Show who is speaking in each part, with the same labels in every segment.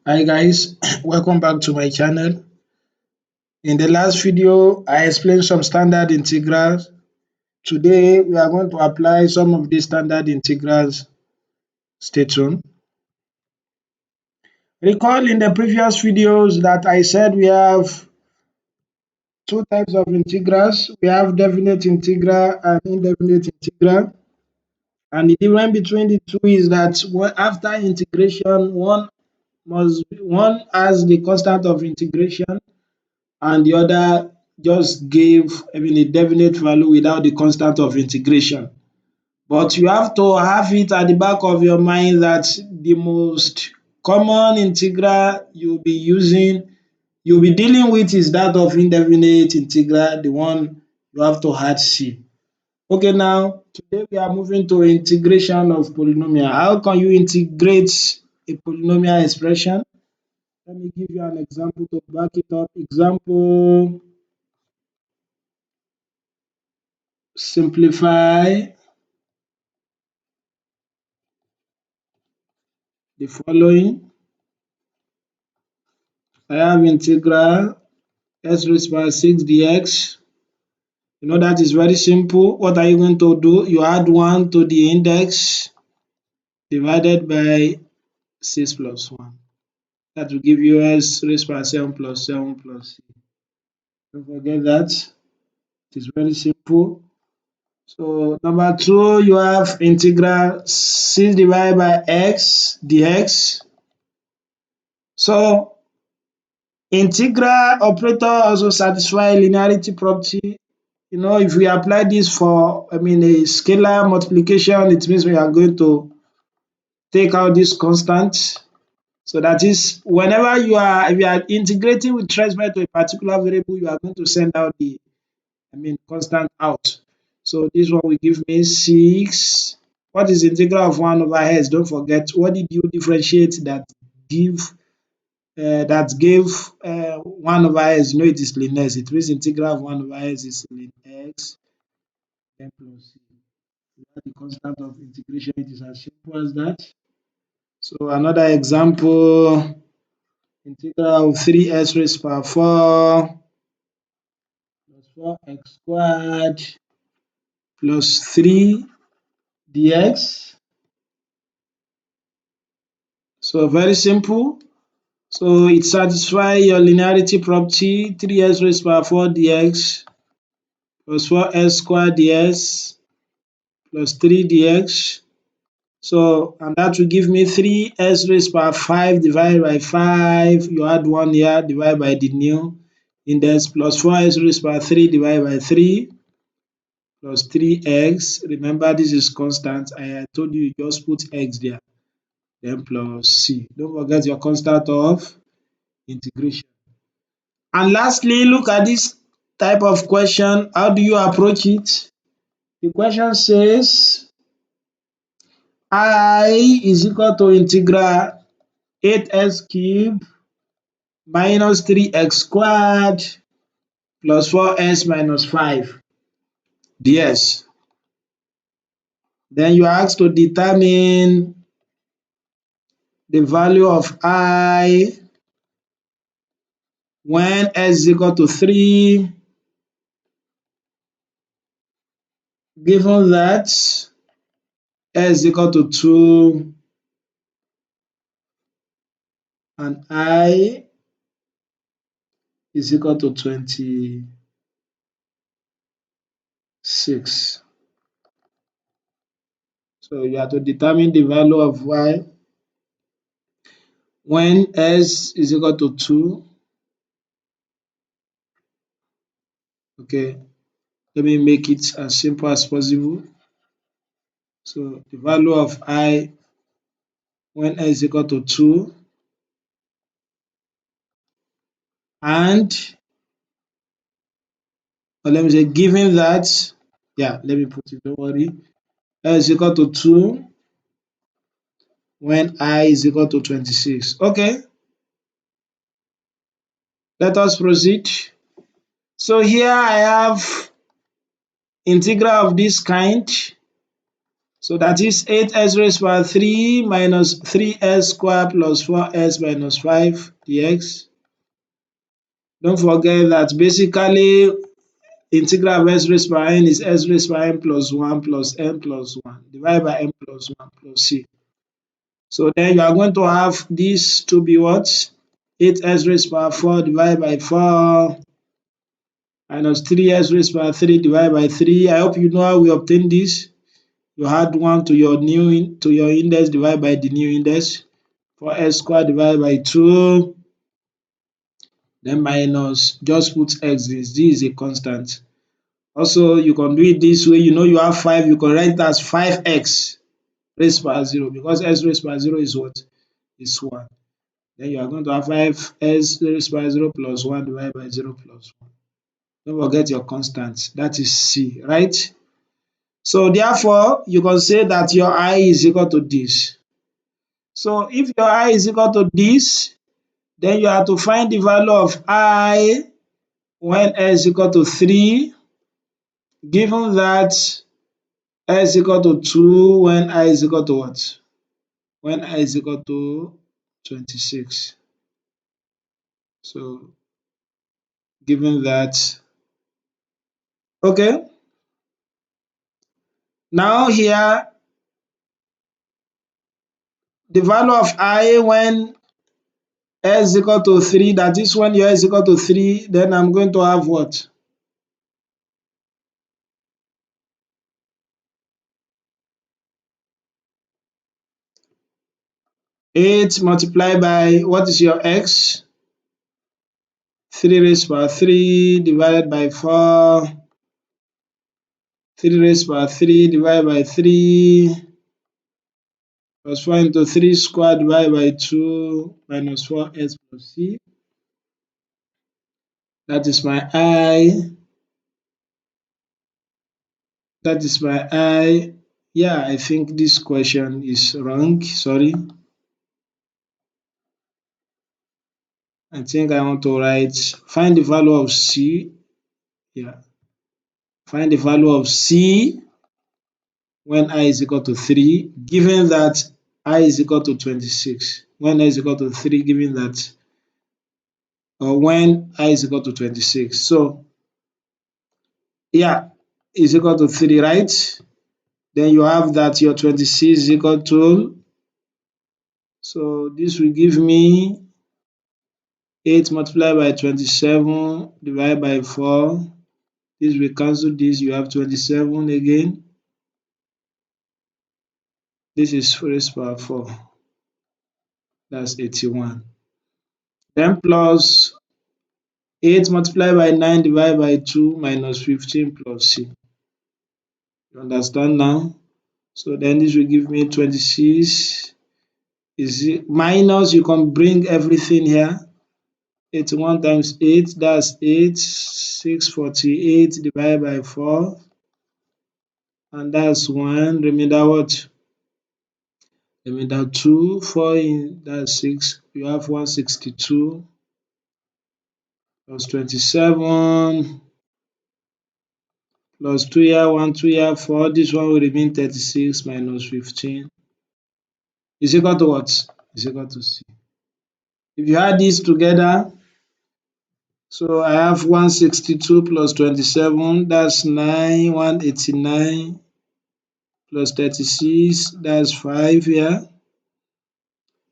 Speaker 1: Hi guys, welcome back to my channel. In the last video, I explained some standard integrals. Today, we are going to apply some of these standard integrals. Stay tuned. Recall in the previous videos that I said we have two types of integrals. We have definite integral and indefinite integral. And the difference between the two is that after integration, one has the constant of integration and the other just gave a definite value without the constant of integration. But you have to have it at the back of your mind that the most common integral you'll be dealing with is that of indefinite integral, the one you have to add C. Okay, now today we are moving to integration of polynomial. How can you integrate a polynomial expression? Let me give you an example to back it up. Example, simplify the following. I have integral s raised by 6 dx. You know that is very simple. What are you going to do? You add 1 to the index divided by 6 plus 1. That will give you s raised by 7 plus 7 plus c. Don't forget that. It is very simple. So number 2, you have integral 6 divided by x dx. So integral operator also satisfy linearity property. You know, if we apply this for a scalar multiplication, it means we are going to take out this constant. So that is whenever if you are integrating with respect to a particular variable, you are going to send out the constant out. So this one will give me 6. What is the integral of 1 over s? Don't forget, what did you differentiate that gave 1 over s? You know it is ln x. It means integral of 1 over s is ln x then plus c. Without the constant of integration, it is as simple as that. So another example, integral of 3s raised power 4 plus 4x squared plus 3 dx. So very simple. So it satisfies your linearity property. 3s raised power 4 dx plus 4s squared dx plus 3 dx. So and that will give me 3s raised power 5 divided by 5. You add 1 here, divided by the new index, plus 4s raised power 3 divided by 3 plus 3x. Remember, this is constant. I told you just put x there, then plus c. Don't forget your constant of integration. And lastly, look at this type of question. How do you approach it? The question says I is equal to integral 8x cubed minus 3x squared plus 4s minus 5 dx. Then you are asked to determine the value of I when s is equal to 3, given that s is equal to 2 and I is equal to 26. So you have to determine the value of y when s is equal to 2. Okay, let me make it as simple as possible. So the value of I when s is equal to 2 and let me say given that, let me put it, don't worry, s is equal to 2 when I is equal to 26. Okay, let us proceed. So here I have integral of this kind. So that is 8x raised to power 3 minus 3x square plus 4x minus 5 dx. Don't forget that basically integral of x raised to power n is x raised to power n plus 1 plus n plus 1 divided by n plus 1 plus c. So then you are going to have this to be what? 8x raised to power 4 divided by 4 minus 3x raised to power 3 divided by 3. I hope you know how we obtain this. You add 1 to your index divided by the new index. 4x squared divided by 2, then minus, just put x, this is a constant. Also, you can do it this way. You know you have 5, you can write it as 5x raised to power 0 because x raised to power 0 is what? Is 1. Then you are going to have 5x raised to power 0 plus 1 divided by 0 plus 1. Don't forget your constant, that is c, right? So therefore, you can say that your I is equal to this. So if your I is equal to this, then you have to find the value of I when s is equal to 3, given that s is equal to 2 when I is equal to what? When I is equal to 26. So given that, okay. Now here, the value of I when s is equal to 3, that is when your s is equal to 3, then I'm going to have what? 8 multiplied by, what is your x? 3 raised to power 3 divided by 4, 3 raised to power 3 divided by 3 plus 4 into 3 squared divided by 2 minus 4s plus c. That is my I. That is my I. Yeah, I think this question is wrong. Sorry. I think I want to write, find the value of c. Yeah. Find the value of c when I is equal to 3, given that I is equal to 26. When I is equal to 3, given that, or when I is equal to 26. So, yeah, is equal to 3, right? Then you have that your 26 is equal to, so this will give me 8 multiplied by 27 divided by 4. This will cancel this, you have 27 again. This is raised to power 4. That's 81. Then plus 8 multiplied by 9 divided by 2 minus 15 plus c. You understand now? So then this will give me 26 is minus, you can bring everything here. 81 times 8, that's 8, 648 divided by 4, and that's 1, remainder what? Remainder 2, 4 in, that's 6, you have 162 plus 27 plus 2 here, 1, 2 here, 4, this one will remain 36 minus 15 is equal to what? Is equal to c. If you add this together, so I have 162 plus 27, that's 9, 189 plus 36, that's 5 here,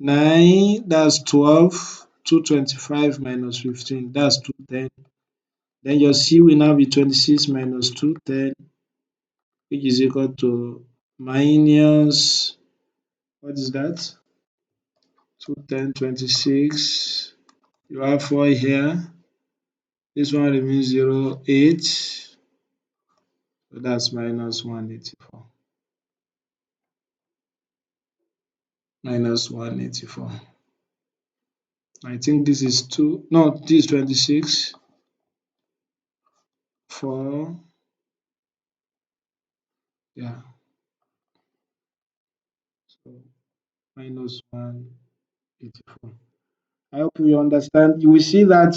Speaker 1: 9, that's 12, 225 minus 15, that's 210. Then your C will now be 26 minus 210, which is equal to minus, what is that? 210, 26, you have 4 here, this one remains 0, 8, so that's minus 184. Minus 184. I think this is 2, no, this is 26, 4, yeah, so minus 184. I hope you understand. You will see that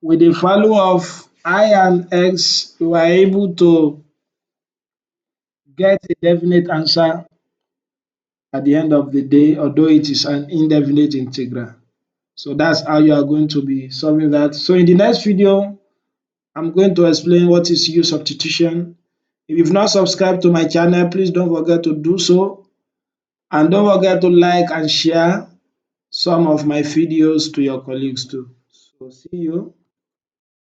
Speaker 1: with the value of I and X, you are able to get a definite answer at the end of the day, although it is an indefinite integral. So that's how you are going to be solving that. So in the next video, I'm going to explain what is U substitution. If you've not subscribed to my channel, please don't forget to do so. And don't forget to like and share some of my videos to your colleagues too. So see you.